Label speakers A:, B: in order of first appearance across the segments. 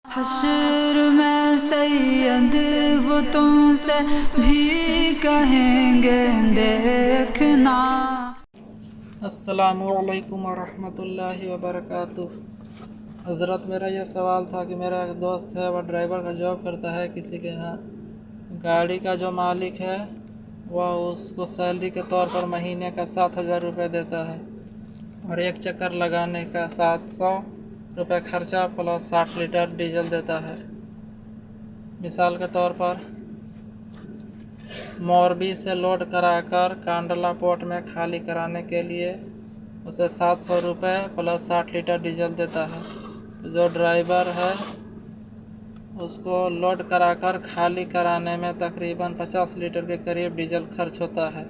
A: हश्र में सैयद वो तुमसे भी कहेंगे देखना।
B: अस्सलामुअलैकुम वरहमतुल्लाहि वबरकातुह। हज़रत, मेरा यह सवाल था कि मेरा एक दोस्त है, वह ड्राइवर का जॉब करता है किसी के यहाँ। गाड़ी का जो मालिक है वह उसको सैलरी के तौर पर महीने का 7,000 रुपये देता है और एक चक्कर लगाने का 700 रुपये खर्चा प्लस 60 लीटर डीजल देता है। मिसाल के तौर पर मोरबी से लोड कराकर कांडला पोर्ट में खाली कराने के लिए उसे 700 रुपये प्लस 60 लीटर डीजल देता है। तो जो ड्राइवर है उसको लोड कराकर खाली कराने में तकरीबन 50 लीटर के करीब डीजल खर्च होता है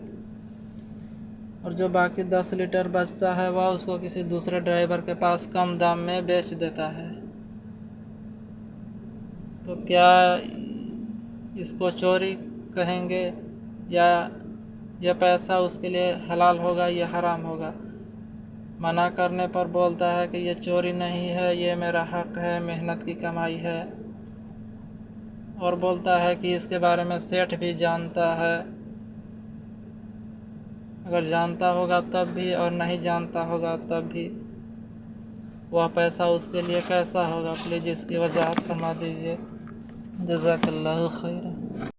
B: और जो बाकी 10 लीटर बचता है वह उसको किसी दूसरे ड्राइवर के पास कम दाम में बेच देता है। तो क्या इसको चोरी कहेंगे या यह पैसा उसके लिए हलाल होगा या हराम होगा? मना करने पर बोलता है कि ये चोरी नहीं है, ये मेरा हक है, मेहनत की कमाई है, और बोलता है कि इसके बारे में सेठ भी जानता है। अगर जानता होगा तब भी और नहीं जानता होगा तब भी वह पैसा उसके लिए कैसा होगा? प्लीज़ इसकी वजाहत फरमा दीजिए। जज़ाकल्लाहु खैर।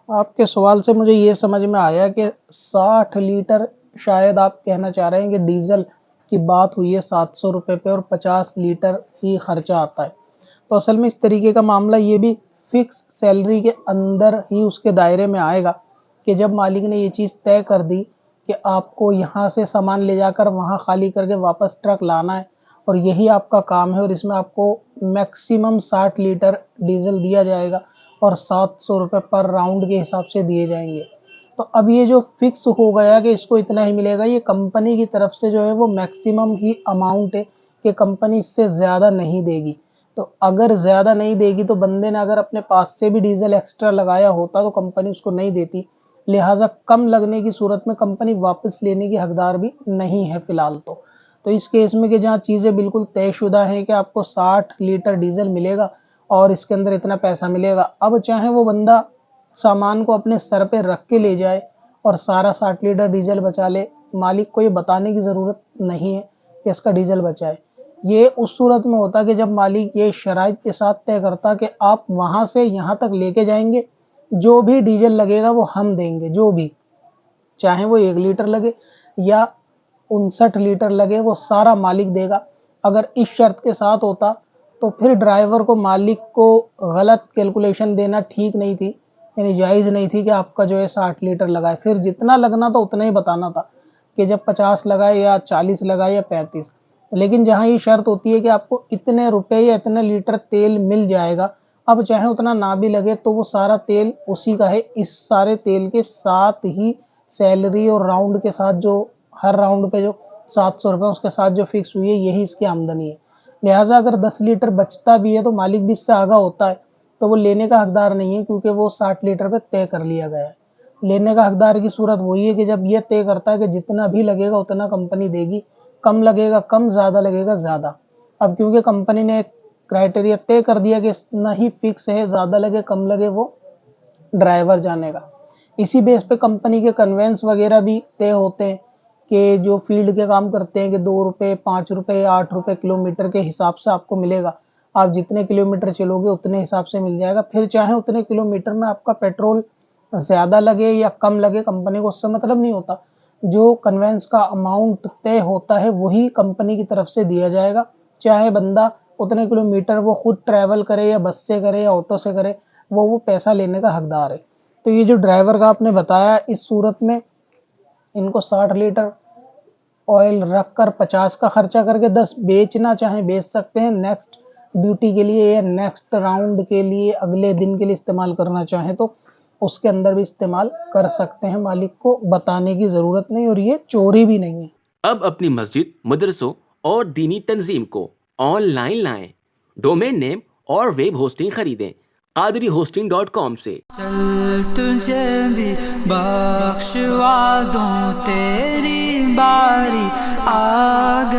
C: आपके सवाल से मुझे ये समझ में आया कि 60 लीटर शायद आप कहना चाह रहे हैं कि डीजल की बात हुई है 700 रुपये पे और 50 लीटर ही खर्चा आता है। तो असल में इस तरीके का मामला ये भी फिक्स सैलरी के अंदर ही उसके दायरे में आएगा कि जब मालिक ने ये चीज़ तय कर दी कि आपको यहाँ से सामान ले जाकर वहाँ खाली करके वापस ट्रक लाना है और यही आपका काम है और इसमें आपको मैक्सिमम 60 लीटर डीजल दिया जाएगा और 700 रुपये पर राउंड के हिसाब से दिए जाएंगे। तो अब ये जो फिक्स हो गया कि इसको इतना ही मिलेगा, ये कंपनी की तरफ से जो है वो मैक्सिमम ही अमाउंट है कि कंपनी इससे ज़्यादा नहीं देगी। तो अगर ज़्यादा नहीं देगी तो बंदे ने अगर अपने पास से भी डीजल एक्स्ट्रा लगाया होता तो कंपनी उसको नहीं देती, लिहाजा कम लगने की सूरत में कंपनी वापस लेने की हकदार भी नहीं है फ़िलहाल। तो इस केस में कि जहाँ चीज़ें बिल्कुल तयशुदा हैं कि आपको 60 लीटर डीजल मिलेगा और इसके अंदर इतना पैसा मिलेगा, अब चाहे वो बंदा सामान को अपने सर पे रख के ले जाए और सारा 60 लीटर डीजल बचा ले, मालिक को ये बताने की ज़रूरत नहीं है कि इसका डीजल बचाए। ये उस सूरत में होता कि जब मालिक ये शराइत के साथ तय करता कि आप वहाँ से यहाँ तक लेके जाएंगे, जो भी डीजल लगेगा वो हम देंगे, जो भी, चाहे वो 1 लीटर लगे या 59 लीटर लगे, वो सारा मालिक देगा। अगर इस शर्त के साथ होता तो फिर ड्राइवर को मालिक को गलत कैलकुलेशन देना ठीक नहीं थी, यानी जायज़ नहीं थी कि आपका जो है 60 लीटर लगाए। फिर जितना लगना था उतना ही बताना था कि जब 50 लगाए या 40 लगाए या 35। लेकिन जहाँ ये शर्त होती है कि आपको इतने रुपए या इतने लीटर तेल मिल जाएगा, अब चाहे उतना ना भी लगे तो वो सारा तेल उसी का है। इस सारे तेल के साथ ही सैलरी और राउंड के साथ जो हर राउंड पे जो 700 रुपये उसके साथ जो फिक्स हुई है, यही इसकी आमदनी है। लिहाजा अगर 10 लीटर बचता भी है तो मालिक भी इससे आगा होता है तो वो लेने का हकदार नहीं है, क्योंकि वो 60 लीटर पे तय कर लिया गया है। लेने का हकदार की सूरत वही है कि जब ये तय करता है कि जितना भी लगेगा उतना कंपनी देगी, कम लगेगा कम, ज़्यादा लगेगा ज़्यादा। अब क्योंकि कंपनी ने एक क्राइटेरिया तय कर दिया कि इतना ही फिक्स है, ज़्यादा लगे कम लगे वो ड्राइवर जानेगा। इसी बेस पे कंपनी के कन्वेंस वगैरह भी तय होते हैं कि जो फील्ड के काम करते हैं कि 2 रुपये, 5 रुपये, 8 रुपये किलोमीटर के हिसाब से आपको मिलेगा। आप जितने किलोमीटर चलोगे उतने हिसाब से मिल जाएगा। फिर चाहे उतने किलोमीटर में आपका पेट्रोल ज़्यादा लगे या कम लगे, कंपनी को उससे मतलब नहीं होता। जो कन्वेंस का अमाउंट तय होता है वही कंपनी की तरफ से दिया जाएगा, चाहे बंदा उतने किलोमीटर वो खुद ट्रैवल करे या बस से करे या ऑटो से करे, वो पैसा लेने का हकदार है। तो ये जो ड्राइवर का आपने बताया, इस सूरत में इनको 60 लीटर ऑयल रख कर 50 का खर्चा करके 10 बेचना चाहे बेच सकते हैं। नेक्स्ट ड्यूटी के लिए या नेक्स्ट राउंड के लिए, अगले दिन के लिए इस्तेमाल करना चाहें तो उसके अंदर भी इस्तेमाल कर सकते हैं। मालिक को बताने की ज़रूरत नहीं और ये चोरी भी नहीं है।
D: अब अपनी मस्जिद, मदरसों और दीनी तंजीम को ऑनलाइन लाएं। डोमेन नेम और वेब होस्टिंग खरीदें qadriHosting.com से।
A: चल तुझे भी बख्शवा दूं, तेरी बारी आ गई।